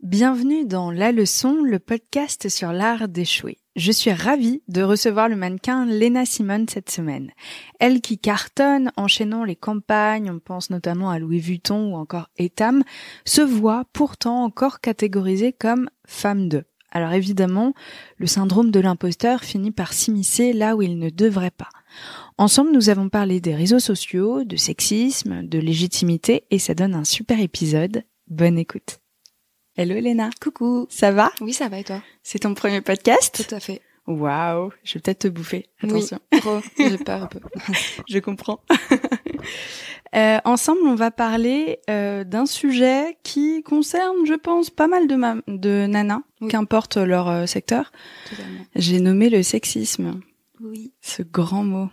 Bienvenue dans La Leçon, le podcast sur l'art d'échouer. Je suis ravie de recevoir le mannequin Lena Simone cette semaine. Elle qui cartonne, enchaînant les campagnes, on pense notamment à Louis Vuitton ou encore Etam, se voit pourtant encore catégorisée comme femme de. Alors évidemment, le syndrome de l'imposteur finit par s'immiscer là où il ne devrait pas. Ensemble, nous avons parlé des réseaux sociaux, de sexisme, de légitimité et ça donne un super épisode. Bonne écoute. Hello Léna. Coucou. Ça va ? Oui, ça va et toi ? C'est ton premier podcast ? Tout à fait. Waouh, je vais peut-être te bouffer. Attention. Oui, trop. J'ai peur un peu. Je comprends. Ensemble, on va parler d'un sujet qui concerne, je pense, pas mal de nanas, oui. Qu'importe leur secteur. Totalement. J'ai nommé le sexisme. Oui. Ce grand mot.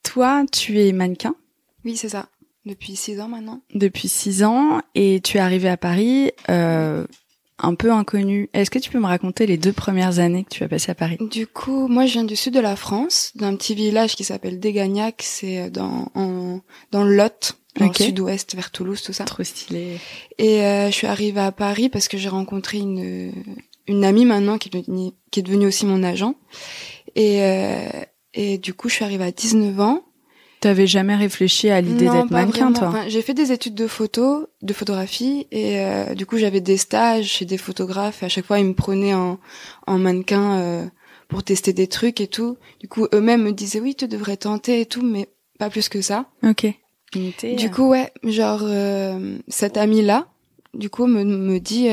Toi, tu es mannequin ? Oui, c'est ça. Depuis 6 ans maintenant. Depuis 6 ans, et tu es arrivée à Paris un peu inconnue. Est-ce que tu peux me raconter les 2 premières années que tu as passées à Paris ? Du coup, moi, je viens du sud de la France, d'un petit village qui s'appelle Dégagnac. C'est dans le Lot, dans le sud-ouest, vers Toulouse, tout ça. Trop stylé. Et je suis arrivée à Paris parce que j'ai rencontré une amie maintenant qui est devenue aussi mon agent. Et du coup, je suis arrivée à 19 ans. T'avais jamais réfléchi à l'idée d'être mannequin, vraiment. toi ? Enfin, j'ai fait des études de photographie, et du coup j'avais des stages chez des photographes. Et à chaque fois, ils me prenaient en mannequin pour tester des trucs et tout. Du coup, eux-mêmes me disaient oui, tu devrais tenter et tout, mais pas plus que ça. Ok. Du coup, ouais, genre cette amie-là, du coup, me dit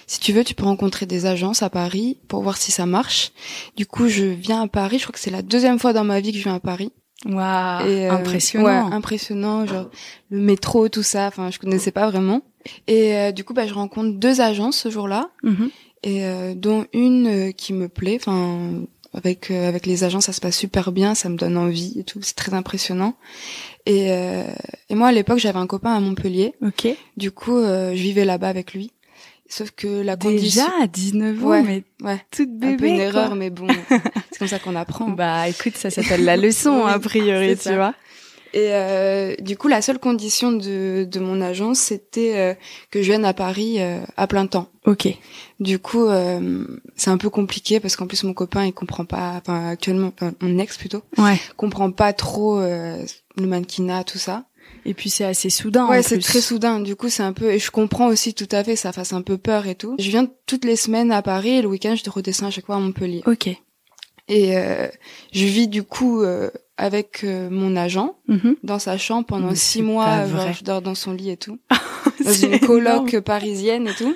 si tu veux, tu peux rencontrer des agences à Paris pour voir si ça marche. Du coup, je viens à Paris. Je crois que c'est la 2e fois dans ma vie que je viens à Paris. Waouh, impressionnant. Ouais, impressionnant, genre le métro, tout ça, enfin je connaissais pas vraiment. Et du coup je rencontre 2 agences ce jour-là, et dont une qui me plaît, enfin avec les agences ça se passe super bien, ça me donne envie et tout, c'est très impressionnant. Et moi à l'époque j'avais un copain à Montpellier. Ok. Du coup je vivais là-bas avec lui. Sauf que la condition... Déjà à 19 ans, mais toute bébé, un peu une quoi. erreur, mais bon, c'est comme ça qu'on apprend. Bah écoute, ça s'appelle la leçon, oui, a priori, tu vois. Et du coup, la seule condition de mon agence, c'était que je vienne à Paris à plein temps. Ok. Du coup, c'est un peu compliqué parce qu'en plus mon copain, il comprend pas, enfin actuellement, mon ex plutôt, comprend pas trop le mannequinat, tout ça. Et puis c'est assez soudain. Ouais, en c'est plus. très soudain. Du coup, c'est un peu, et je comprends aussi tout à fait, ça fasse un peu peur et tout. Je viens toutes les semaines à Paris et le week-end, je redescends à chaque fois à Montpellier. Ok. Et je vis du coup avec mon agent dans sa chambre pendant 6 mois. Genre, je dors dans son lit et tout, dans une coloc parisienne et tout.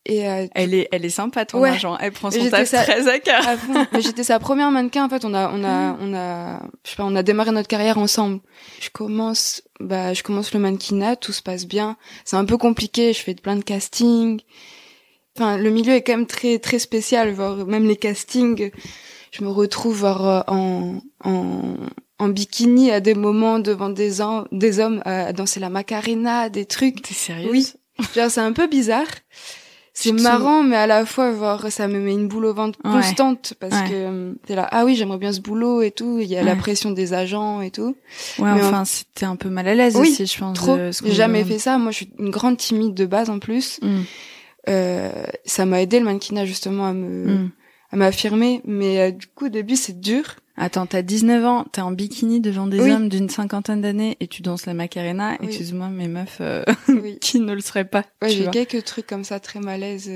Et elle est sympa ton agent. Elle prend son taf très à cœur. Mais j'étais sa première mannequin en fait. On a démarré notre carrière ensemble. Je commence le mannequinat, tout se passe bien. C'est un peu compliqué. Je fais plein de castings. Enfin, le milieu est quand même très très spécial. Genre, même les castings, je me retrouve genre en bikini à des moments devant des hommes à danser la Macarena, des trucs. T'es sérieuse? Oui. Genre c'est un peu bizarre. C'est marrant, mais à la fois, genre, ça me met une boule au ventre constante parce que t'es là, ah oui, j'aimerais bien ce boulot et tout. Il y a la pression des agents et tout. Ouais, mais enfin, c'était un peu mal à l'aise aussi, je pense. Trop. J'ai jamais fait ça. Moi, je suis une grande timide de base en plus. Ça m'a aidé le mannequinat justement à m'affirmer, mais du coup, au début, c'est dur. Attends, t'as 19 ans, t'es en bikini devant des hommes d'une 50aine d'années et tu danses la Macarena. Oui. Excuse-moi, mes meufs qui ne le seraient pas. Ouais, j'ai quelques trucs comme ça très malaise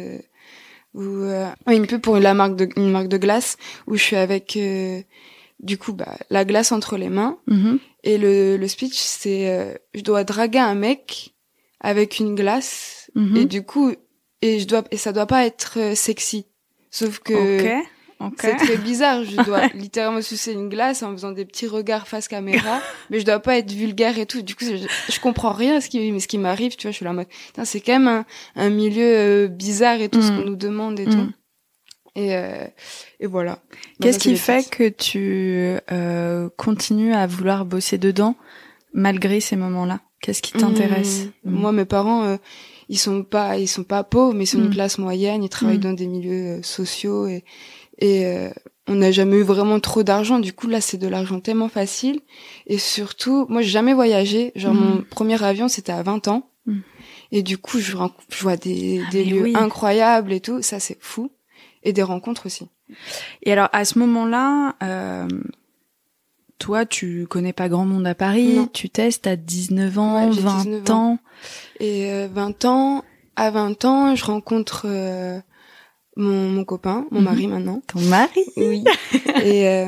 où une pub pour une marque de glace où je suis avec du coup la glace entre les mains et le speech c'est je dois draguer un mec avec une glace et du coup et ça doit pas être sexy. Sauf que c'est très bizarre, je dois littéralement sucer une glace en faisant des petits regards face caméra, mais je dois pas être vulgaire et tout. Du coup, je comprends rien à ce qui m'arrive, tu vois, je suis là en mode, c'est quand même un milieu bizarre et tout, ce qu'on nous demande et tout. Et voilà. Qu'est-ce qui fait que tu continues à vouloir bosser dedans malgré ces moments-là? Qu'est-ce qui t'intéresse? Moi, mes parents, ils sont pas pauvres, mais ils sont une classe moyenne, ils travaillent dans des milieux sociaux et on n'a jamais eu vraiment trop d'argent. Du coup, là, c'est de l'argent tellement facile. Et surtout, moi, j'ai jamais voyagé. Genre, mon premier avion, c'était à 20 ans. Et du coup, je vois des lieux incroyables et tout. Ça, c'est fou. Et des rencontres aussi. Et alors, à ce moment-là, toi, tu connais pas grand monde à Paris. Non. Tu testes à 19 ans, 20 ans. Et 20 ans, à 20 ans, je rencontre mon copain, mon mari maintenant. Ton mari? Oui. Et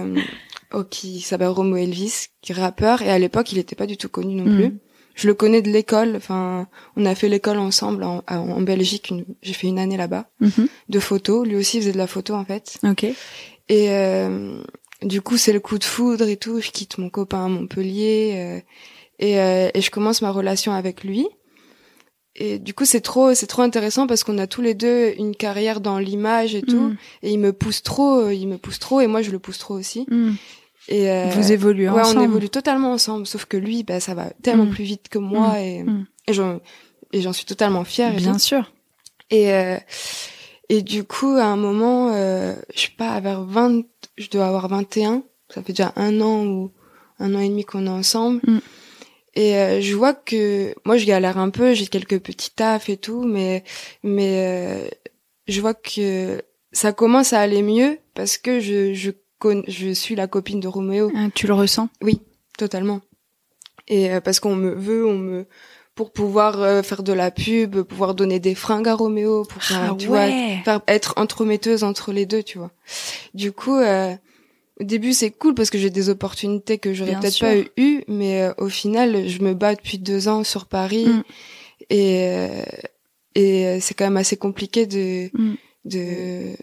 qui s'appelle Romo Elvis, qui est rappeur. Et à l'époque, il était pas du tout connu non plus. Je le connais de l'école. Enfin, on a fait l'école ensemble en Belgique. J'ai fait une année là-bas de photo. Lui aussi faisait de la photo en fait. Ok. Et du coup, c'est le coup de foudre et tout. Je quitte mon copain à Montpellier et je commence ma relation avec lui. Et du coup, c'est trop intéressant parce qu'on a tous les deux une carrière dans l'image et tout. Et il me pousse trop, et moi je le pousse trop aussi. Et vous évoluez ensemble. Ouais, on évolue totalement ensemble. Sauf que lui, ça va tellement plus vite que moi et j'en suis totalement fière. Bien sûr. Et du coup, à un moment, je sais pas, je dois avoir 21. Ça fait déjà 1 an ou 1 an et demi qu'on est ensemble. Et je vois que moi je galère un peu, j'ai quelques petits tafs et tout, mais je vois que ça commence à aller mieux parce que je suis la copine de Roméo. Ah, tu le ressens? Oui, totalement. Et parce qu'on me veut, pour pouvoir faire de la pub, pouvoir donner des fringues à Roméo, pour tu vois, être entremetteuse entre les deux, tu vois. Du coup, au début, c'est cool parce que j'ai des opportunités que j'aurais peut-être pas eues, mais au final, je me bats depuis 2 ans sur Paris et c'est quand même assez compliqué que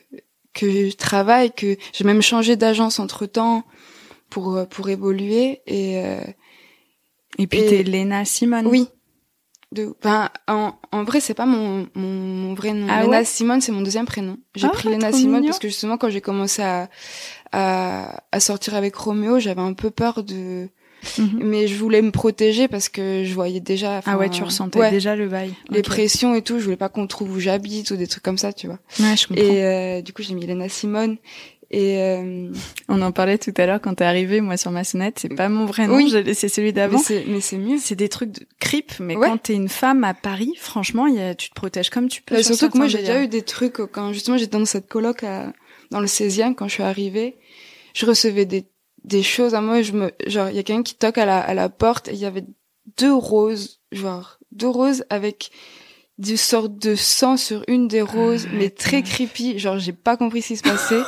je travaille, que j'ai même changé d'agence entre-temps pour évoluer et puis t'es Léna Simone. Oui. En vrai, c'est pas mon vrai nom. Ah Léna Simone, c'est mon deuxième prénom. J'ai pris Léna Simone parce que justement, quand j'ai commencé à sortir avec Roméo, j'avais un peu peur mais je voulais me protéger parce que je voyais déjà... Ah ouais, tu ressentais déjà le bail. Les pressions et tout, je voulais pas qu'on trouve où j'habite ou des trucs comme ça, tu vois. Ouais, je comprends. Et du coup, j'ai mis Léna Simone. Et on en parlait tout à l'heure quand t'es arrivée, moi sur ma sonnette, c'est pas mon vrai nom, j'ai laissé celui d'avant. Mais c'est mieux. C'est des trucs de creep, mais quand t'es une femme à Paris, franchement, tu te protèges comme tu peux. Surtout que moi, j'ai déjà eu des trucs quand justement j'étais dans cette coloc dans le 16e quand je suis arrivée, je recevais des choses à moi, genre il y a quelqu'un qui toque à la porte et il y avait 2 roses avec du sorte de sang sur une des roses, mais très creepy. Genre, j'ai pas compris ce qui se passait.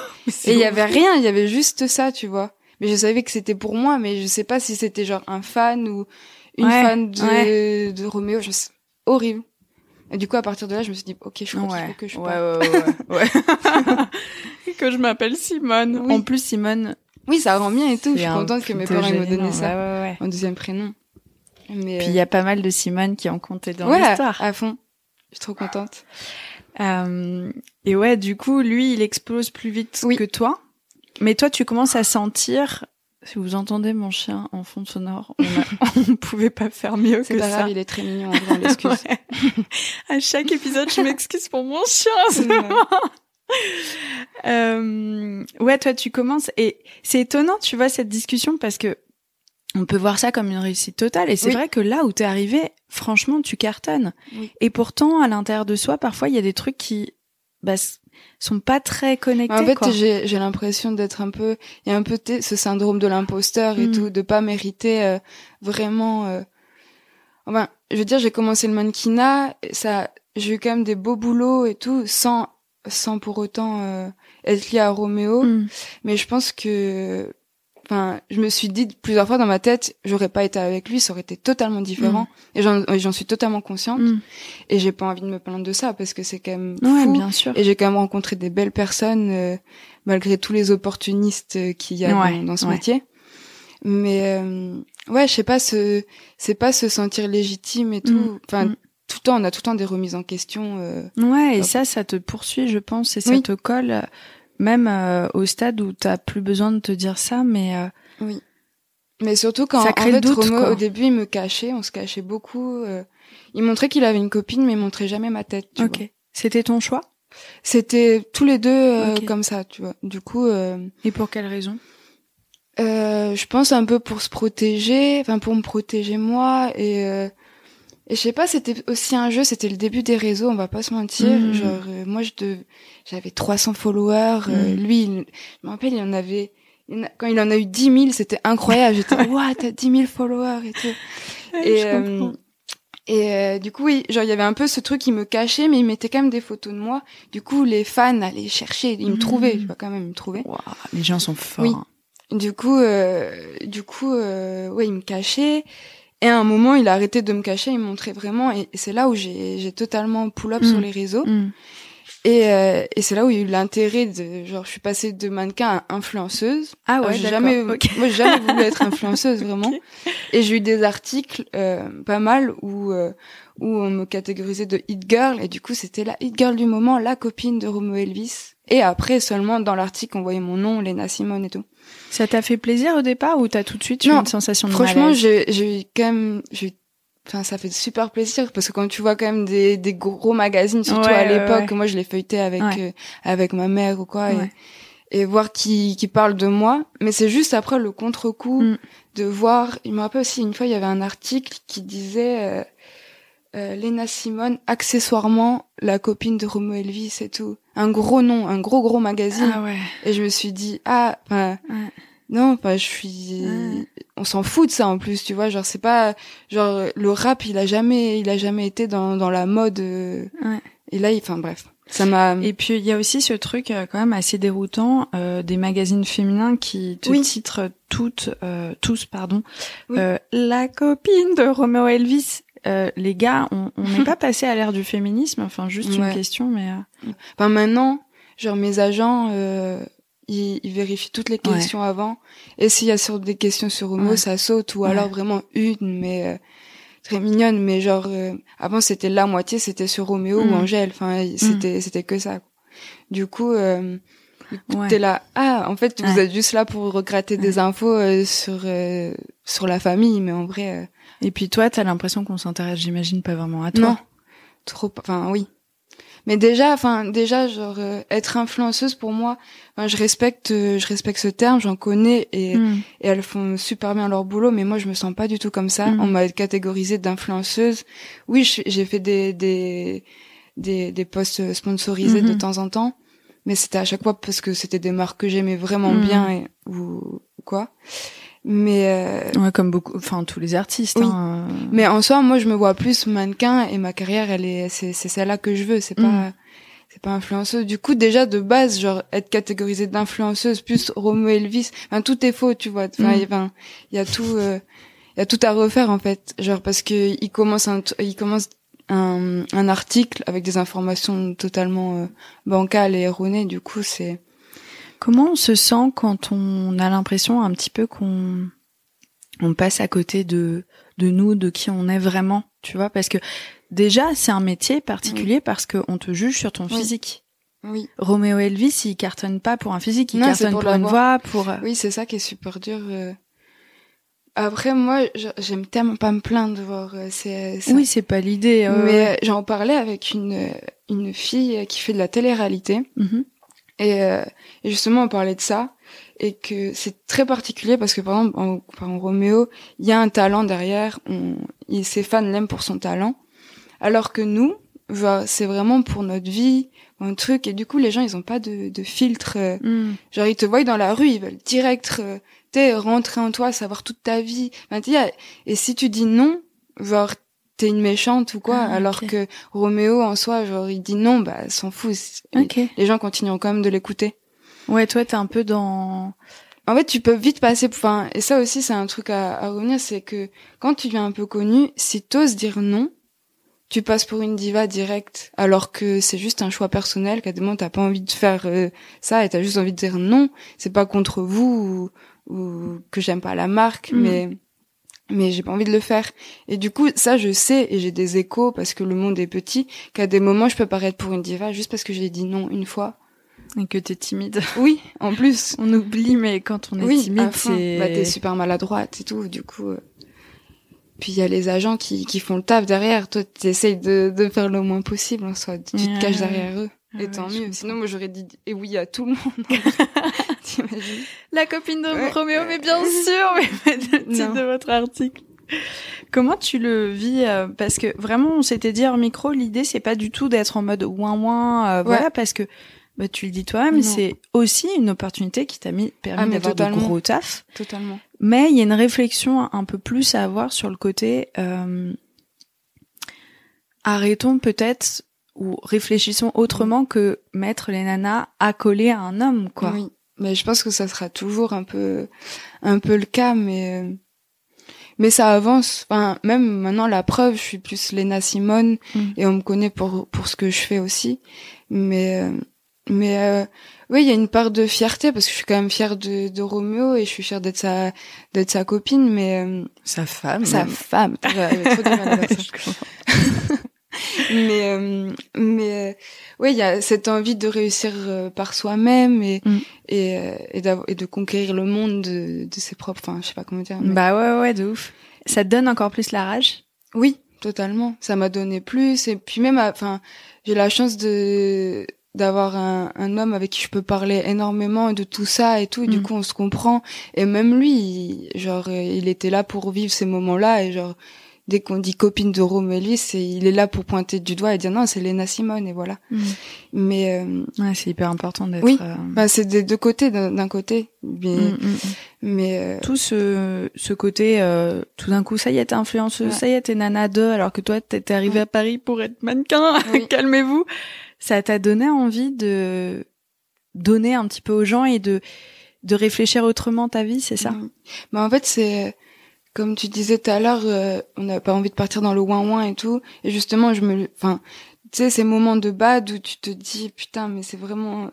Et il y avait rien, il y avait juste ça, tu vois. Mais je savais que c'était pour moi, mais je sais pas si c'était genre un fan ou une fan de Roméo. Horrible. Et du coup, à partir de là, je me suis dit, ok, je crois qu'il faut que je parte. Ouais. Que je m'appelle Simone. Oui. En plus, Simone. Oui, ça rend bien et tout. Je suis contente que mes parents m'aient donné ça. Ouais. Mon deuxième prénom. Mais puis il y a pas mal de Simone qui ont compté dans l'histoire. À fond. Je suis trop contente. Et ouais, du coup, lui, il explose plus vite que toi. Mais toi, tu commences à sentir... Si vous entendez mon chien en fond sonore, on pouvait pas faire mieux que ça. C'est pas grave, il est très mignon, on l'excuse. À chaque épisode, je m'excuse pour mon chien. Ouais, toi, tu commences... Et c'est étonnant, tu vois, cette discussion, parce que on peut voir ça comme une réussite totale. Et c'est vrai que là où t'es arrivé, franchement, tu cartonnes. Oui. Et pourtant, à l'intérieur de soi, parfois, il y a des trucs qui sont pas très connectés. En fait, j'ai l'impression d'être un peu... Il y a un peu ce syndrome de l'imposteur et tout, de pas mériter vraiment... Enfin, je veux dire, j'ai commencé le mannequinat, j'ai eu quand même des beaux boulots et tout, sans pour autant être liée à Roméo. Mais je pense que... Enfin, je me suis dit plusieurs fois dans ma tête, j'aurais pas été avec lui, ça aurait été totalement différent. Et j'en suis totalement consciente. Et j'ai pas envie de me plaindre de ça parce que c'est quand même fou. Ouais, bien sûr. Et j'ai quand même rencontré des belles personnes malgré tous les opportunistes qu'il y a dans ce métier. Mais je sais pas, c'est pas se sentir légitime et tout. Enfin, tout le temps, on a tout le temps des remises en question. Et ça te poursuit, je pense, et ça te colle. Même au stade où t'as plus besoin de te dire ça, mais oui. Mais surtout quand ça crée le doute, Roméo, au début, il me cachait, on se cachait beaucoup. Il montrait qu'il avait une copine, mais il montrait jamais ma tête. Tu vois. C'était ton choix? C'était tous les deux comme ça, tu vois. Du coup. Et pour quelle raison? Je pense un peu pour se protéger, enfin pour me protéger moi Et je sais pas, c'était aussi un jeu, c'était le début des réseaux, on va pas se mentir. Genre, moi, j'avais 300 followers. Lui, je me rappelle, quand il en a eu 10 000, c'était incroyable. J'étais, ouah, t'as 10 000 followers et tout. Et du coup, oui, genre, il y avait un peu ce truc qui me cachait, mais il mettait quand même des photos de moi. Du coup, les fans allaient chercher, ils me trouvaient, tu vois, quand même, ils me trouvaient. Wow, les gens sont forts. Oui. Du coup, ouais, il me cachait. Et à un moment, il a arrêté de me cacher, il me montrait vraiment. Et c'est là où j'ai totalement pull-up sur les réseaux. Et c'est là où il y a eu l'intérêt de, genre, je suis passée de mannequin à influenceuse. Ah ouais, moi, j'ai jamais voulu être influenceuse, vraiment. Okay. Et j'ai eu des articles, pas mal, où on me catégorisait de hit girl. Et du coup, c'était la hit girl du moment, la copine de Romeo Elvis. Et après, seulement, dans l'article, on voyait mon nom, Lena Simone et tout. Ça t'a fait plaisir au départ ou t'as tout de suite eu une sensation de malaise? Franchement, j'ai eu quand même, enfin, ça fait super plaisir parce que quand tu vois quand même des gros magazines, surtout à l'époque, moi je les feuilletais avec ma mère ou quoi, et voir qui parle de moi. Mais c'est juste après le contre-coup de voir. Il me rappelle aussi une fois, il y avait un article qui disait Lena Simone, accessoirement la copine de Romeo Elvis et tout. Un gros nom, un gros magazine. Ah ouais. Et je me suis dit non, je suis on s'en fout de ça en plus, tu vois, genre c'est pas genre le rap, il a jamais été dans la mode et là bref, ça m'a. Et puis il y a aussi ce truc quand même assez déroutant des magazines féminins qui te titrent tous la copine de Romeo Elvis. Les gars, on n'est pas passé à l'ère du féminisme, enfin juste une question, mais maintenant, genre mes agents ils vérifient toutes les questions avant, et s'il y a sur des questions sur Romeo, ça saute, ou alors vraiment une, mais très mignonne, mais genre avant c'était la moitié, c'était sur Romeo ou Angèle, enfin c'était que ça. Du coup t'es là, en fait vous êtes juste là pour gratter des infos sur la famille, mais en vrai et puis toi t'as l'impression qu'on s'intéresse, j'imagine, pas vraiment à toi. Non, trop, enfin oui. Mais déjà genre être influenceuse pour moi, je respecte ce terme, j'en connais, et elles font super bien leur boulot, mais moi je me sens pas du tout comme ça. On m'a catégorisée d'influenceuse. Oui, j'ai fait des posts sponsorisés de temps en temps, mais c'était à chaque fois parce que c'était des marques que j'aimais vraiment bien ou quoi. Mais comme tous les artistes. Oui. Mais en soi, moi, je me vois plus mannequin, et ma carrière, c'est celle-là que je veux. C'est pas influenceuse. Du coup, déjà de base, genre être catégorisée d'influenceuse plus Romeo Elvis, tout est faux, tu vois. Il y a tout à refaire en fait. Genre parce que il commence un article avec des informations totalement bancales et erronées. Du coup, c'est. Comment on se sent quand on a l'impression un petit peu qu'on passe à côté de nous, de qui on est vraiment, tu vois, parce que déjà c'est un métier particulier parce que on te juge sur ton physique. Oui. Romeo Elvis, il cartonne pas pour un physique, il cartonne pour une voix, pour. Oui, c'est ça qui est super dur. Après, moi, j'aime tellement pas me plaindre de voir. Oui, c'est pas l'idée. Mais j'en parlais avec une fille qui fait de la télé-réalité. Et justement, on parlait de ça, et que c'est très particulier parce que, par exemple, en Roméo, il y a un talent derrière, ses fans l'aiment pour son talent, alors que nous, c'est vraiment pour notre vie, un truc, et du coup, les gens, ils ont pas de filtre, genre, ils te voient dans la rue, ils veulent direct, rentrer en toi, savoir toute ta vie, et si tu dis non, genre, t'es une méchante ou quoi, alors que Roméo en soi, genre il dit non, s'en fout. Les gens continueront quand même de l'écouter. Ouais, toi t'es un peu dans. En fait, tu peux vite passer. Et ça aussi, c'est un truc à revenir, c'est que quand tu viens un peu connu, si t'oses dire non, tu passes pour une diva directe, alors que c'est juste un choix personnel. Qu'à des moments t'as pas envie de faire ça, et t'as juste envie de dire non. C'est pas contre vous ou que j'aime pas la marque, mais j'ai pas envie de le faire. Et du coup, ça, je sais, et j'ai des échos, parce que le monde est petit, qu'à des moments, je peux paraître pour une diva juste parce que j'ai dit non une fois. Et que t'es timide. Oui, en plus. On oublie, mais quand on est timide, c'est. T'es super maladroite et tout, du coup. Puis il y a les agents qui font le taf derrière. Toi, t'essayes de faire le moins possible, en soi. Tu te caches derrière eux. Et tant mieux. Sinon, moi, j'aurais dit et oui à tout le monde. T'imagines? La copine de Roméo, mais bien sûr, mais pas le titre de votre article. Comment tu le vis parce que vraiment, on s'était dit hors micro, l'idée, c'est pas du tout d'être en mode ouin-ouin, voilà, parce que tu le dis toi-même, c'est aussi une opportunité qui t'a permis d'avoir de gros taf. Totalement. Mais il y a une réflexion un peu plus à avoir sur le côté arrêtons peut-être ou réfléchissons autrement que mettre les nanas accolées à un homme, quoi. Oui, mais je pense que ça sera toujours un peu le cas, mais ça avance. Enfin, même maintenant, la preuve, je suis plus Lena Simone et on me connaît pour ce que je fais aussi. Mais oui, il y a une part de fierté parce que je suis quand même fière de Roméo et je suis fière d'être sa copine, mais sa femme. J'avais trop du mal à dire ça. mais oui, il y a cette envie de réussir par soi-même et de conquérir le monde de ses propres, enfin, je sais pas comment dire. Mais... Bah ouais, de ouf. Ça te donne encore plus la rage? Oui, totalement. Ça m'a donné plus et puis même, enfin, j'ai la chance d'avoir un homme avec qui je peux parler énormément de tout ça et tout, et du coup on se comprend, et même lui, il était là pour vivre ces moments-là, et genre dès qu'on dit copine de Roméo, il est là pour pointer du doigt et dire non, c'est Lena Simone, et voilà. Mais ouais, c'est hyper important d'être. Oui, c'est des deux côtés, d'un côté, mais tout ce côté tout d'un coup, ça y est, t'es influenceuse, ça y est, t'es nana 2, alors que toi t'étais arrivée à Paris pour être mannequin. Calmez-vous. Ça t'a donné envie de donner un petit peu aux gens et de réfléchir autrement ta vie, c'est ça? Bah en fait, c'est comme tu disais tout à l'heure, on n'a pas envie de partir dans le ouin-ouin et tout, et justement tu sais, ces moments de bad où tu te dis putain, mais c'est vraiment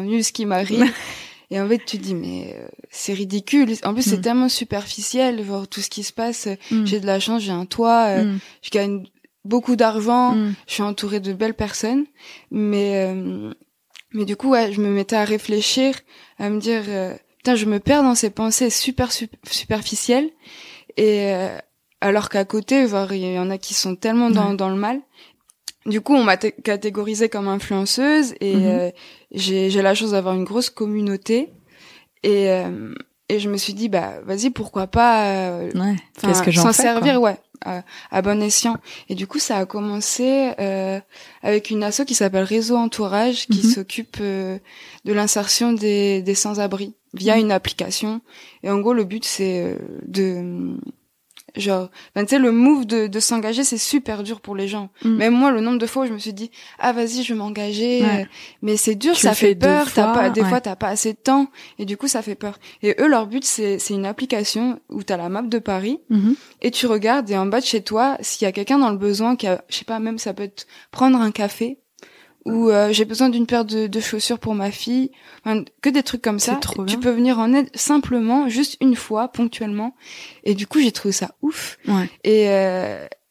nul ce qui m'arrive. Et en fait, tu te dis mais c'est ridicule. En plus, c'est tellement superficiel, genre tout ce qui se passe. J'ai de la chance, j'ai un toit, je gagne beaucoup d'argent, je suis entourée de belles personnes, mais du coup, ouais, je me mettais à réfléchir, à me dire putain, je me perds dans ces pensées superficielles, et alors qu'à côté, genre, il y en a qui sont tellement dans le mal. Du coup, on m'a catégorisée comme influenceuse, et j'ai la chance d'avoir une grosse communauté, et je me suis dit bah vas-y, pourquoi pas qu'est-ce que j'en s'en fais, servir, quoi. À bon escient. Et du coup, ça a commencé avec une asso qui s'appelle Réseau Entourage, qui s'occupe de l'insertion des sans-abri via une application. Et en gros, le but, c'est tu sais, le move de s'engager, c'est super dur pour les gens. Même moi, le nombre de fois où je me suis dit vas-y, je vais m'engager, mais c'est dur, ça fait peur, des fois t'as pas assez de temps, et du coup ça fait peur. Et eux, leur but, c'est une application où t'as la map de Paris, et tu regardes, et en bas de chez toi, s'il y a quelqu'un dans le besoin qui a, je sais pas, même ça peut être prendre un café, ou j'ai besoin d'une paire de chaussures pour ma fille, que des trucs comme ça. Tu peux venir en aide simplement, juste une fois, ponctuellement. Et du coup, j'ai trouvé ça ouf. Et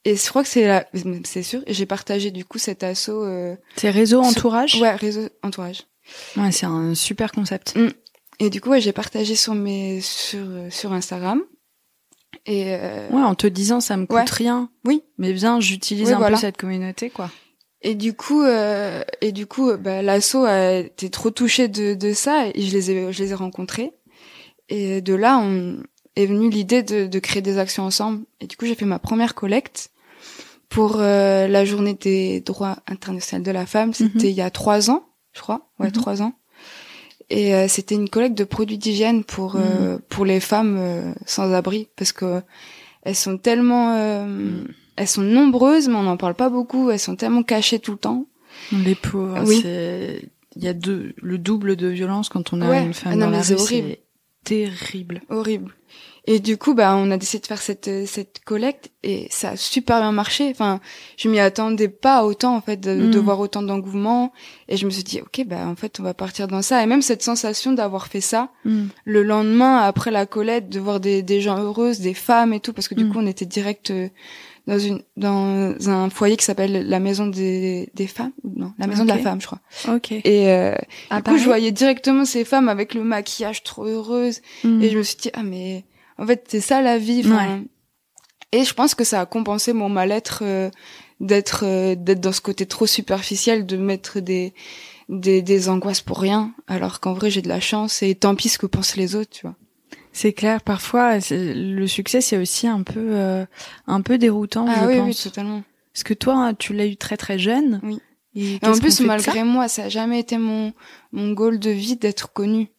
je crois que c'est sûr. Et j'ai partagé du coup cet asso. C'est Réseau Entourage. Ouais, Réseau Entourage. Ouais, c'est un super concept. Et du coup, j'ai partagé sur Instagram. Et en te disant ça me coûte rien. Oui. Mais bien, j'utilise un peu cette communauté, quoi. Et du coup, l'asso a été trop touchée de ça, et je les ai rencontrés. Et de là, est venue l'idée de créer des actions ensemble. Et du coup, j'ai fait ma première collecte pour la journée des droits internationaux de la femme. C'était il y a 3 ans, je crois. Ouais, 3 ans. Et c'était une collecte de produits d'hygiène pour les femmes sans abri, parce que elles sont tellement elles sont nombreuses, mais on n'en parle pas beaucoup. Elles sont tellement cachées tout le temps. Les pauvres, il y a le double de violence quand on a une femme dans la rue. C'est terrible. Horrible. Et du coup, on a décidé de faire cette collecte, et ça a super bien marché. Enfin, je m'y attendais pas autant, en fait, de voir autant d'engouement. Et je me suis dit, ok, en fait, on va partir dans ça. Et même cette sensation d'avoir fait ça, le lendemain, après la collecte, de voir des gens heureuses, des femmes et tout, parce que du coup, on était direct dans un foyer qui s'appelle la maison des femmes, la maison de la femme, je crois. Et du coup, je voyais directement ces femmes avec le maquillage trop heureuses, et je me suis dit mais en fait c'est ça la vie. Et je pense que ça a compensé mon mal-être d'être dans ce côté trop superficiel, de mettre des angoisses pour rien, alors qu'en vrai j'ai de la chance, et tant pis ce que pensent les autres, tu vois. C'est clair. Parfois, le succès, c'est aussi un peu déroutant, je pense. Oui, totalement. Parce que toi, tu l'as eu très très jeune. Oui. Et en plus, malgré moi, ça a jamais été mon goal de vie d'être connu.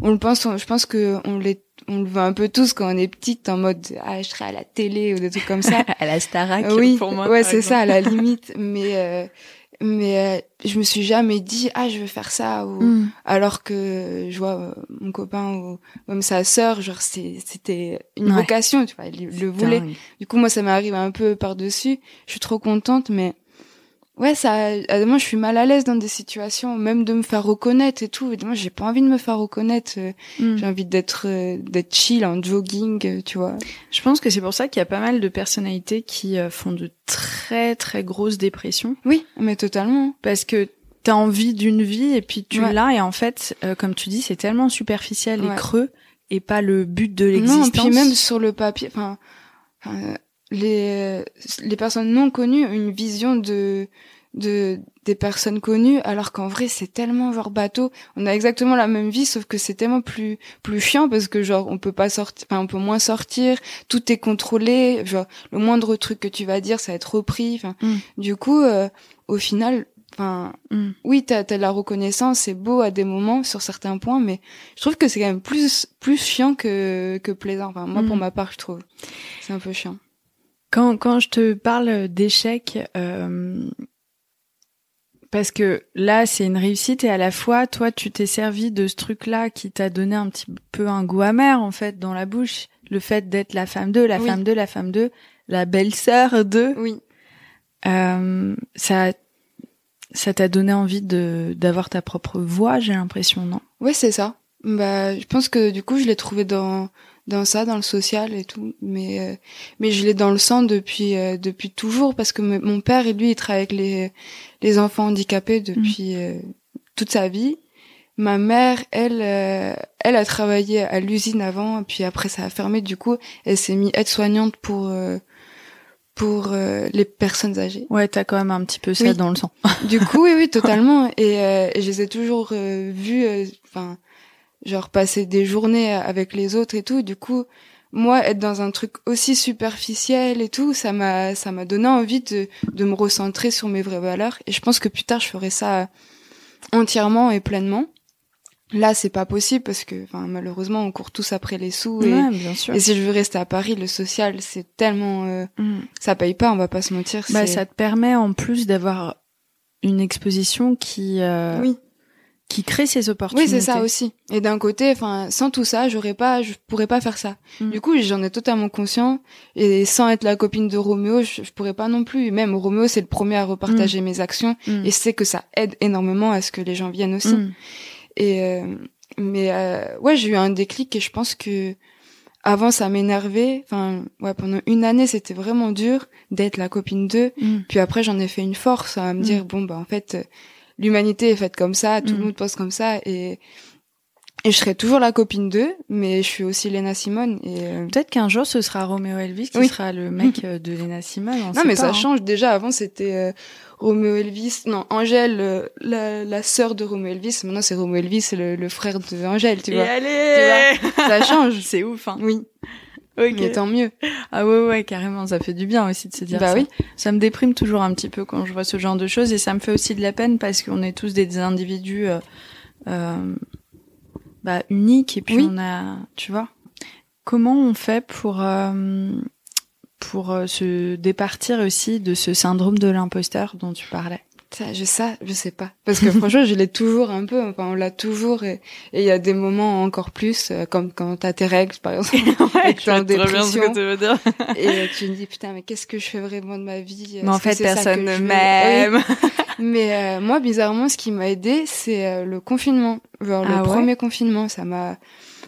Je pense que on le veut un peu tous quand on est petite, en mode je serai à la télé ou des trucs comme ça. À la Starac, oui, pour moi. Ouais, c'est ça, à la limite. Mais je me suis jamais dit je veux faire ça, ou alors que je vois mon copain ou même sa sœur, genre c'était une vocation, tu vois, il le voulait. Dingue. Du coup, moi, ça m'arrive un peu par-dessus. Je suis trop contente, mais ouais, moi, je suis mal à l'aise dans des situations, même de me faire reconnaître et tout. Et moi, j'ai pas envie de me faire reconnaître. J'ai envie d'être chill en jogging, tu vois. Je pense que c'est pour ça qu'il y a pas mal de personnalités qui font de très très grosses dépressions. Oui, mais totalement. Parce que t'as envie d'une vie et puis tu l'as, et en fait, comme tu dis, c'est tellement superficiel et creux et pas le but de l'existence. Non, puis même sur le papier, les personnes non connues ont une vision des personnes connues, alors qu'en vrai c'est tellement genre bateau. On a exactement la même vie, sauf que c'est tellement plus chiant, parce que genre on peut pas sortir, on peut moins sortir, tout est contrôlé, genre le moindre truc que tu vas dire ça va être repris. Du coup au final, oui, t'as la reconnaissance, c'est beau à des moments sur certains points, mais je trouve que c'est quand même plus chiant que plaisant. Moi pour ma part, je trouve c'est un peu chiant. Quand je te parle d'échec, parce que là, c'est une réussite, et à la fois, toi, tu t'es servi de ce truc-là qui t'a donné un petit peu un goût amer, en fait, dans la bouche. Le fait d'être la femme d'eux, la femme d'eux, la belle-sœur d'eux. Oui. Ça t'a donné envie d'avoir ta propre voix, j'ai l'impression, non? Ouais, c'est ça. Je pense que du coup, je l'ai trouvé dans le social et tout, mais je l'ai dans le sang depuis toujours, parce que mon père, lui, il travaille avec les enfants handicapés depuis toute sa vie. Ma mère, elle a travaillé à l'usine avant, puis après ça a fermé, du coup, elle s'est mise aide-soignante pour les personnes âgées. Ouais, t'as quand même un petit peu ça dans le sang. Du coup, oui, totalement. Et je les ai toujours vus, genre passer des journées avec les autres et tout. Du coup, moi, être dans un truc aussi superficiel et tout, ça m'a donné envie de me recentrer sur mes vraies valeurs. Et je pense que plus tard, je ferai ça entièrement et pleinement. Là, c'est pas possible, parce que malheureusement, on court tous après les sous, bien sûr. Et si je veux rester à Paris, le social, c'est tellement ça paye pas, on va pas se mentir. Ça te permet en plus d'avoir une exposition qui crée ces opportunités. Oui, c'est ça aussi. Et d'un côté, sans tout ça, je pourrais pas faire ça. Du coup, j'en ai totalement conscient, et sans être la copine de Roméo, je pourrais pas non plus. Même Roméo, c'est le premier à repartager mes actions, et c'est que ça aide énormément à ce que les gens viennent aussi. Et j'ai eu un déclic, et je pense que avant ça m'énervait. Pendant une année c'était vraiment dur d'être la copine d'eux. Puis après j'en ai fait une force à me dire en fait l'humanité est faite comme ça, tout le monde pense comme ça, et je serai toujours la copine d'eux, mais je suis aussi Lena Simone. Et peut-être qu'un jour ce sera Roméo Elvis qui sera le mec de Lena Simone. Non, mais ça change. Déjà avant c'était Roméo Elvis, Angèle, la sœur de Roméo Elvis. Maintenant c'est Roméo Elvis, le frère de Angèle, tu vois. Allez, tu vois, ça change. C'est ouf, hein. Oui. Okay. Mais tant mieux. Ah ouais, carrément, ça fait du bien aussi de se dire ça. Oui. Ça me déprime toujours un petit peu quand je vois ce genre de choses, et ça me fait aussi de la peine, parce qu'on est tous des individus uniques, et puis on a, tu vois. Comment on fait pour se départir aussi de ce syndrome de l'imposteur dont tu parlais? Je sais pas. Parce que franchement, je l'ai toujours un peu. On l'a toujours, et il y a des moments encore plus, comme quand t'as tes règles, par exemple. Ouais, je vois très bien ce que tu veux dire. Et tu me dis, putain, mais qu'est-ce que je fais vraiment de ma vie? Mais en fait, personne ne m'aime. Oui. Mais moi, bizarrement, ce qui m'a aidé, c'est le confinement. Genre le premier confinement, ça m'a...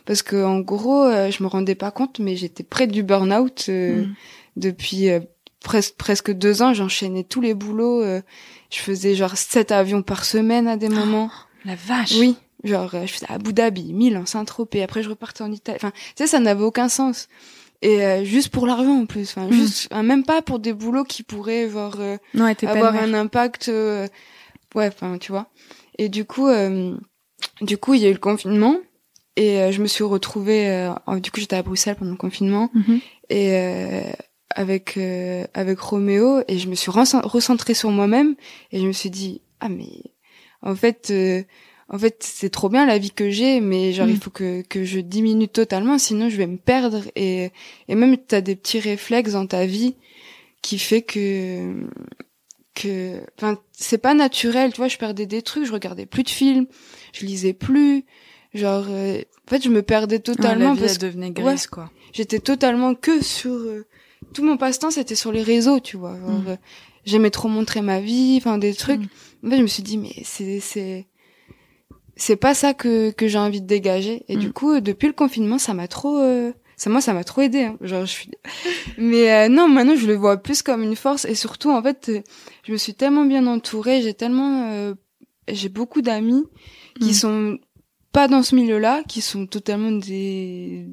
Parce que en gros, je me rendais pas compte, mais j'étais près du burn-out depuis presque 2 ans. J'enchaînais tous les boulots. Je faisais genre 7 avions par semaine à des moments. La vache. Oui, genre je faisais Abu Dhabi, Milan, Saint-Tropez. Après je repartais en Italie. Tu sais, ça n'avait aucun sens. Et juste pour l'argent en plus. Juste même pas pour des boulots qui pourraient avoir un impact. Tu vois. Et du coup, il y a eu le confinement. Et je me suis retrouvée, du coup j'étais à Bruxelles pendant le confinement, et avec Roméo, et je me suis recentrée sur moi-même, et je me suis dit ah mais en fait c'est trop bien la vie que j'ai, mais genre il faut que je diminue totalement, sinon je vais me perdre. Et même t'as des petits réflexes dans ta vie qui fait que enfin c'est pas naturel, tu vois. Je perdais des trucs, je regardais plus de films, je lisais plus, genre en fait je me perdais totalement. La vie, elle devenait grise, quoi. J'étais totalement que sur tout mon passe-temps, c'était sur les réseaux, tu vois. Genre, j'aimais trop montrer ma vie, enfin des trucs. En fait je me suis dit mais c'est pas ça que j'ai envie de dégager. Et du coup depuis le confinement ça m'a trop ça m'a trop aidé, hein. Genre mais non, maintenant je le vois plus comme une force. Et surtout en fait je me suis tellement bien entourée, j'ai beaucoup d'amis qui sont pas dans ce milieu-là, qui sont totalement des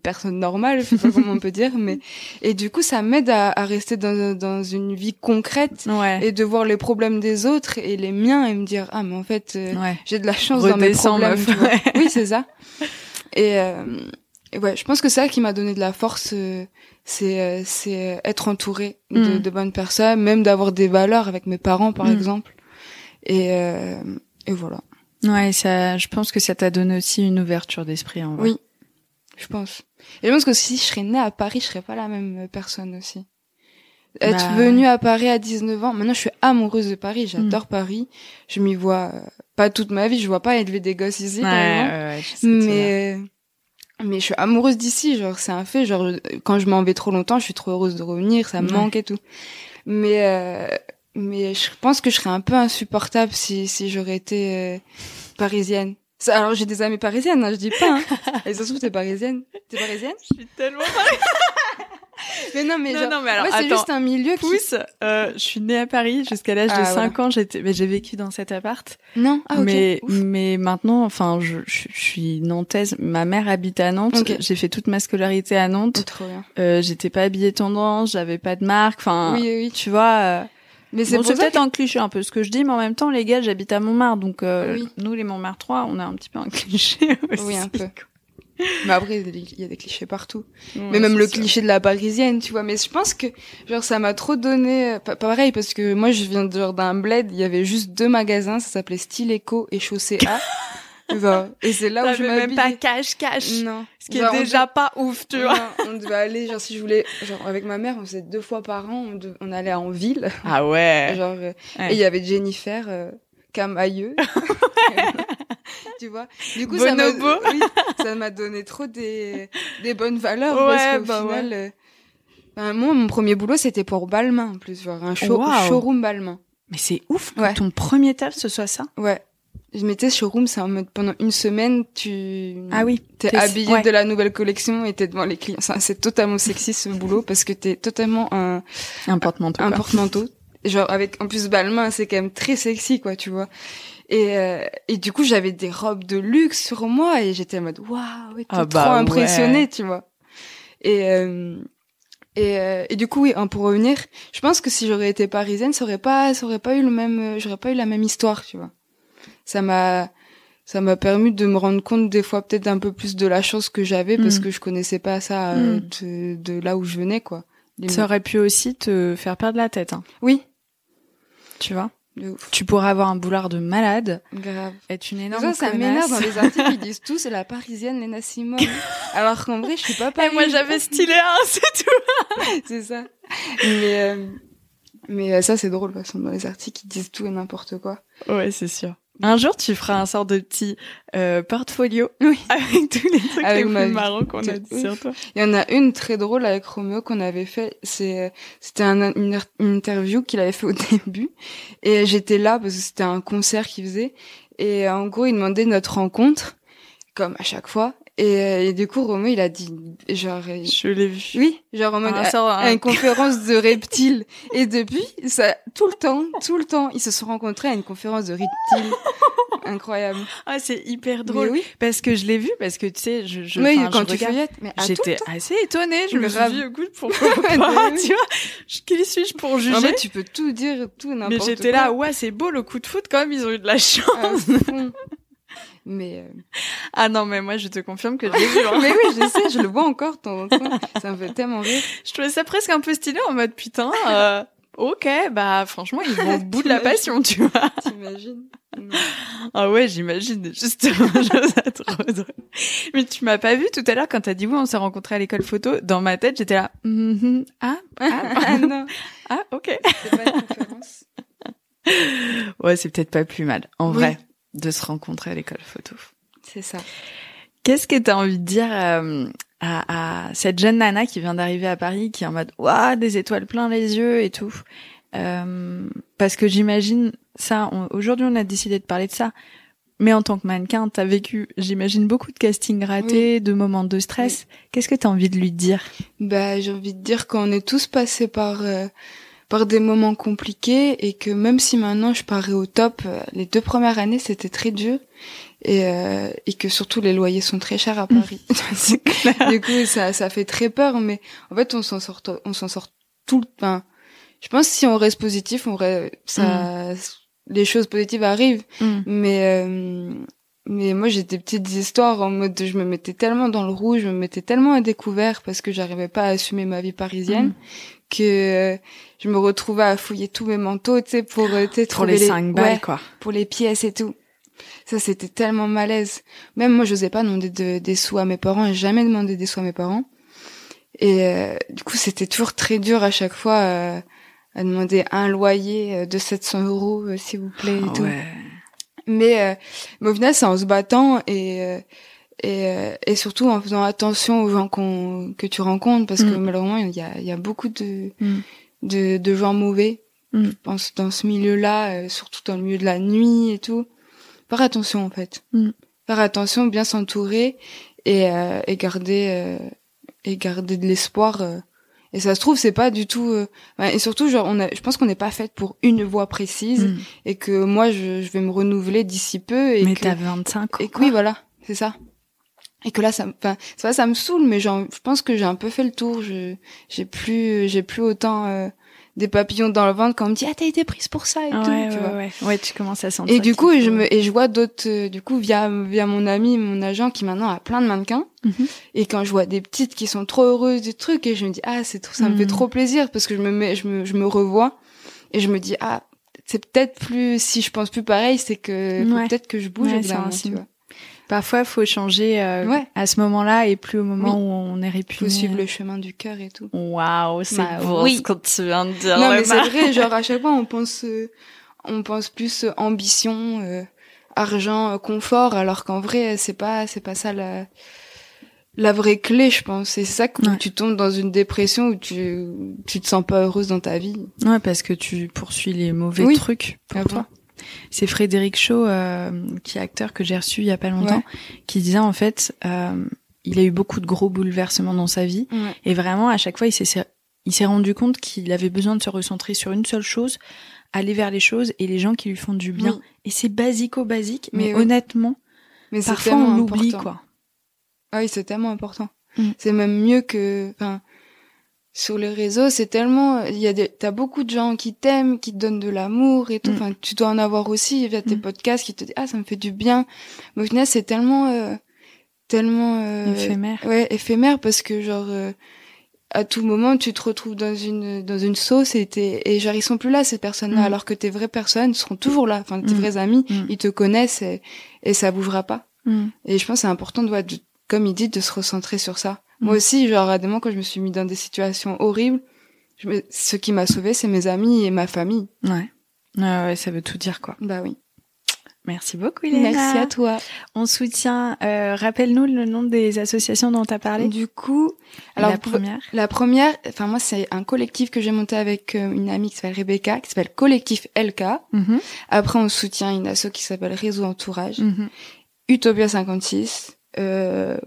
personnes normales, je sais pas comment on peut dire, mais et du coup ça m'aide à rester dans une vie concrète, et de voir les problèmes des autres et les miens et me dire ah mais en fait j'ai de la chance dans mes problèmes, tu vois. Oui, c'est ça. Et ouais, je pense que c'est ça qui m'a donné de la force, c'est être entourée de bonnes personnes, même d'avoir des valeurs avec mes parents par exemple. Et voilà. Ouais, ça, je pense que ça t'a donné aussi une ouverture d'esprit, en vrai. Oui, je pense. Et je pense que si je serais née à Paris, je serais pas la même personne aussi. Être venue à Paris à 19 ans, maintenant je suis amoureuse de Paris, j'adore Paris. Je m'y vois pas toute ma vie, je vois pas élever des gosses ici, par exemple. Mais je suis amoureuse d'ici, genre c'est un fait, genre quand je m'en vais trop longtemps, je suis trop heureuse de revenir, ça me manque et tout. Mais je pense que je serais un peu insupportable si j'aurais été parisienne. Alors j'ai des amies parisiennes, hein, je dis pas. Hein. Et ça se trouve t'es parisienne. T'es parisienne? Je suis tellement parisienne. Mais non, mais non, mais alors, ouais, c'est juste un milieu je suis née à Paris jusqu'à l'âge de 5 ans, j'ai vécu dans cet appart. Non, ah ok. Mais maintenant, enfin, je suis nantaise, ma mère habite à Nantes, j'ai fait toute ma scolarité à Nantes. Trop bien. J'étais pas habillée tendance, j'avais pas de marque, enfin, oui. Tu vois, mais c'est peut-être un cliché un peu ce que je dis, mais en même temps, les gars, j'habite à Montmartre, donc nous, les Montmartrois, on a un petit peu un cliché aussi. Oui, un peu. Mais après, il y a des clichés partout. Mais même le cliché de la parisienne, tu vois. Mais je pense que, genre, ça m'a trop donné, pareil, parce que moi, je viens d'un bled, il y avait juste 2 magasins, ça s'appelait Style Eco et Chaussée A. Genre, et c'est là où je m'habillais. Même pas cash. Non. Ce qui est déjà pas ouf, tu vois. Non, on devait aller, genre, si je voulais, genre, avec ma mère, on faisait 2 fois par an, on allait en ville. Ah ouais. Genre, et il y avait Jennifer, Camailleux. Tu vois. Du coup, ça m'a donné trop des bonnes valeurs, parce qu'au final, moi, mon premier boulot, c'était pour Balmain, en plus, genre, un showroom Balmain. Mais c'est ouf que ton premier taf, ce soit ça. Ouais. Je mettais showroom, c'est en mode pendant une semaine, t'es habillé de la nouvelle collection et t'es devant les clients. C'est totalement sexy ce boulot parce que t'es totalement un porte-manteau. Genre avec en plus Balmain, c'est quand même très sexy quoi, tu vois. Et du coup, j'avais des robes de luxe sur moi et j'étais en mode waouh, trop impressionnée, tu vois. Et du coup, oui, pour revenir, je pense que si j'aurais été parisienne, ça aurait pas eu j'aurais pas eu la même histoire, tu vois. Ça m'a permis de me rendre compte des fois peut-être un peu plus de la chance que j'avais parce que je connaissais pas ça de là où je venais quoi. Ça aurait pu aussi te faire perdre la tête. Hein. Oui. Tu vois. Tu pourrais avoir un boulard de malade. Grave. Être une énorme ça m'énerve dans les articles, ils disent tous c'est la parisienne Léna Simone. Alors qu'en vrai, je suis pas parisienne. Moi, j'avais stylé c'est tout. C'est ça. Mais ça, c'est drôle, de toute façon, dans les articles, ils disent tout et n'importe quoi. Ouais, c'est sûr. Un jour, tu feras un sort de petit portfolio avec tous les trucs les plus marrants qu'on a dit sur toi. Il y en a une très drôle avec Roméo qu'on avait fait. C'était une interview qu'il avait fait au début. Et j'étais là parce que c'était un concert qu'il faisait. Et en gros, il demandait notre rencontre, comme à chaque fois. Et du coup, Roméo, il a dit, genre... Je l'ai vu. Oui, genre en mode à une conférence de reptiles. Et depuis, ça, tout le temps, ils se sont rencontrés à une conférence de reptiles. Incroyable. Ah, c'est hyper drôle. Oui. Parce que je l'ai vu, parce que tu sais, quand tu feuillettes, mais j'étais assez étonnée. Je me suis dit, écoute, pourquoi pas, tu vois? Qui suis-je pour juger? En fait, tu peux tout dire, tout n'importe quoi. Mais j'étais là, ouais, c'est beau le coup de foot, quand même, ils ont eu de la chance. Mais ah non, mais moi je te confirme que je l'ai vu. Hein. Mais oui, je sais, je le vois encore de temps en temps. Ça me fait tellement rire. Je trouvais ça presque un peu stylé en mode putain. Ok, bah franchement ils vont au bout de la passion, tu vois. T'imagines? Non. Ah ouais, j'imagine, justement, je trouve ça trop drôle. Mais tu m'as pas vu tout à l'heure quand t'as dit oui, on s'est rencontrés à l'école photo. Dans ma tête, j'étais là, non. Ah, ok. C'est pas une conférence. Ouais, c'est peut-être pas plus mal, en vrai, de se rencontrer à l'école photo. C'est ça. Qu'est-ce que t'as envie de dire à cette jeune nana qui vient d'arriver à Paris, qui est en mode waouh, des étoiles plein les yeux et tout, parce que j'imagine ça. Aujourd'hui, on a décidé de parler de ça, mais en tant que mannequin, t'as vécu, j'imagine, beaucoup de castings ratés, de moments de stress. Oui. Qu'est-ce que t'as envie de lui dire? Bah, j'ai envie de dire qu'on est tous passés par des moments compliqués et que même si maintenant je parais au top, les 2 premières années c'était très dur. Et que surtout les loyers sont très chers à Paris. Du coup, ça fait très peur, mais en fait, on s'en sort tout le temps. Je pense que si on reste positif, les choses positives arrivent. Mais moi, j'ai des petites histoires en mode je me mettais tellement dans le rouge, je me mettais tellement à découvert parce que j'arrivais pas à assumer ma vie parisienne que je me retrouvais à fouiller tous mes manteaux, tu sais, pour trouver les 5 balles, quoi. Pour les pièces et tout. Ça, c'était tellement malaise. Même moi, j'osais pas demander des sous à mes parents. J'ai jamais demandé des sous à mes parents. Et du coup, c'était toujours très dur à chaque fois à demander un loyer de 700 €, s'il vous plaît, et tout. Ouais. Mais au final, c'est en se battant et surtout en faisant attention aux gens que tu rencontres, parce que malheureusement, il y a beaucoup de gens mauvais. Je pense dans ce milieu-là, surtout dans le milieu de la nuit et tout. Faire attention en fait. Faire attention, bien s'entourer et garder de l'espoir. Et ça se trouve c'est pas du tout. Et surtout genre je pense qu'on n'est pas faite pour une voie précise et que moi je vais me renouveler d'ici peu. Et mais que, t'as 25 ans. Et que, oui voilà, c'est ça. Et que là ça me saoule, mais genre je pense que j'ai un peu fait le tour. J'ai plus autant des papillons dans le ventre quand on me dit t'as été prise pour ça et tout, tu vois. Ouais, tu commences à sentir. Et du coup je vois d'autres du coup via mon ami, mon agent qui maintenant a plein de mannequins. Et quand je vois des petites qui sont trop heureuses du truc, et je me dis ça me fait trop plaisir parce que je me revois et je me dis c'est peut-être plus, si je pense plus pareil, c'est que faut peut-être que je bouge évidemment, tu vois. Parfois, faut changer à ce moment-là et plus au moment où on est répugné. Faut suivre le chemin du cœur et tout. Waouh, c'est beau ce que tu viens de dire. Non, mais c'est vrai, genre à chaque fois, on pense plus ambition, argent, confort, alors qu'en vrai, c'est pas ça la vraie clé, je pense. C'est ça que tu tombes dans une dépression où tu te sens pas heureuse dans ta vie. Ouais, parce que tu poursuis les mauvais trucs pour toi. C'est Frédéric Shaw, qui est acteur que j'ai reçu il y a pas longtemps, qui disait en fait, il a eu beaucoup de gros bouleversements dans sa vie, et vraiment à chaque fois il s'est rendu compte qu'il avait besoin de se recentrer sur une seule chose, aller vers les choses et les gens qui lui font du bien. Et c'est basique, mais honnêtement, parfois on l'oublie, quoi. Ah oui, c'est tellement important. C'est même mieux que, sur les réseaux, c'est tellement, t'as beaucoup de gens qui t'aiment, qui te donnent de l'amour et tout. Tu dois en avoir aussi via tes podcasts qui te disent ça me fait du bien. Mais au final, c'est tellement éphémère. Ouais, éphémère, parce que genre à tout moment tu te retrouves dans une sauce et genre ils sont plus là, ces personnes-là, alors que tes vraies personnes seront toujours là. Tes vrais amis, ils te connaissent et ça bougera pas. Et je pense que c'est important comme il dit, de se recentrer sur ça. Moi aussi, genre, à des moments, quand je me suis mis dans des situations horribles, ce qui m'a sauvée, c'est mes amis et ma famille. Ouais, ça veut tout dire, quoi. Bah oui. Merci beaucoup, Iléna. Merci à toi. On soutient, rappelle-nous le nom des associations dont tu as parlé. Du coup, alors la première, moi, c'est un collectif que j'ai monté avec une amie qui s'appelle Rebecca, qui s'appelle Collectif LK. Après, on soutient une asso qui s'appelle Réseau Entourage. Utopia 56.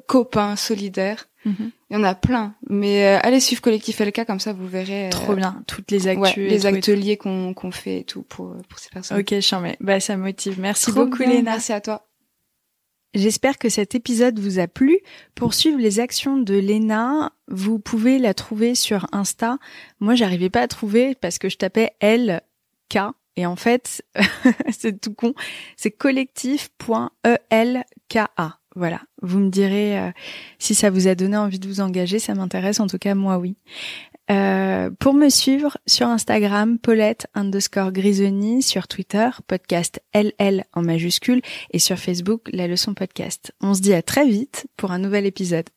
Copains solidaires. Il y en a plein, mais allez suivre Collectif LK, comme ça vous verrez trop bien toutes les actus, les ateliers qu'on fait et tout pour ces personnes. Ok, chambé. Bah ça motive. Merci beaucoup, Léna. Merci à toi. J'espère que cet épisode vous a plu. Pour suivre les actions de Léna, vous pouvez la trouver sur Insta. Moi, j'arrivais pas à trouver parce que je tapais LK Et en fait, c'est tout con, c'est collectif.elka. Voilà, vous me direz si ça vous a donné envie de vous engager, ça m'intéresse, en tout cas moi oui. Pour me suivre sur Instagram, Paulette_Grisoni, sur Twitter, podcast LL en majuscule, et sur Facebook, La Leçon Podcast. On se dit à très vite pour un nouvel épisode.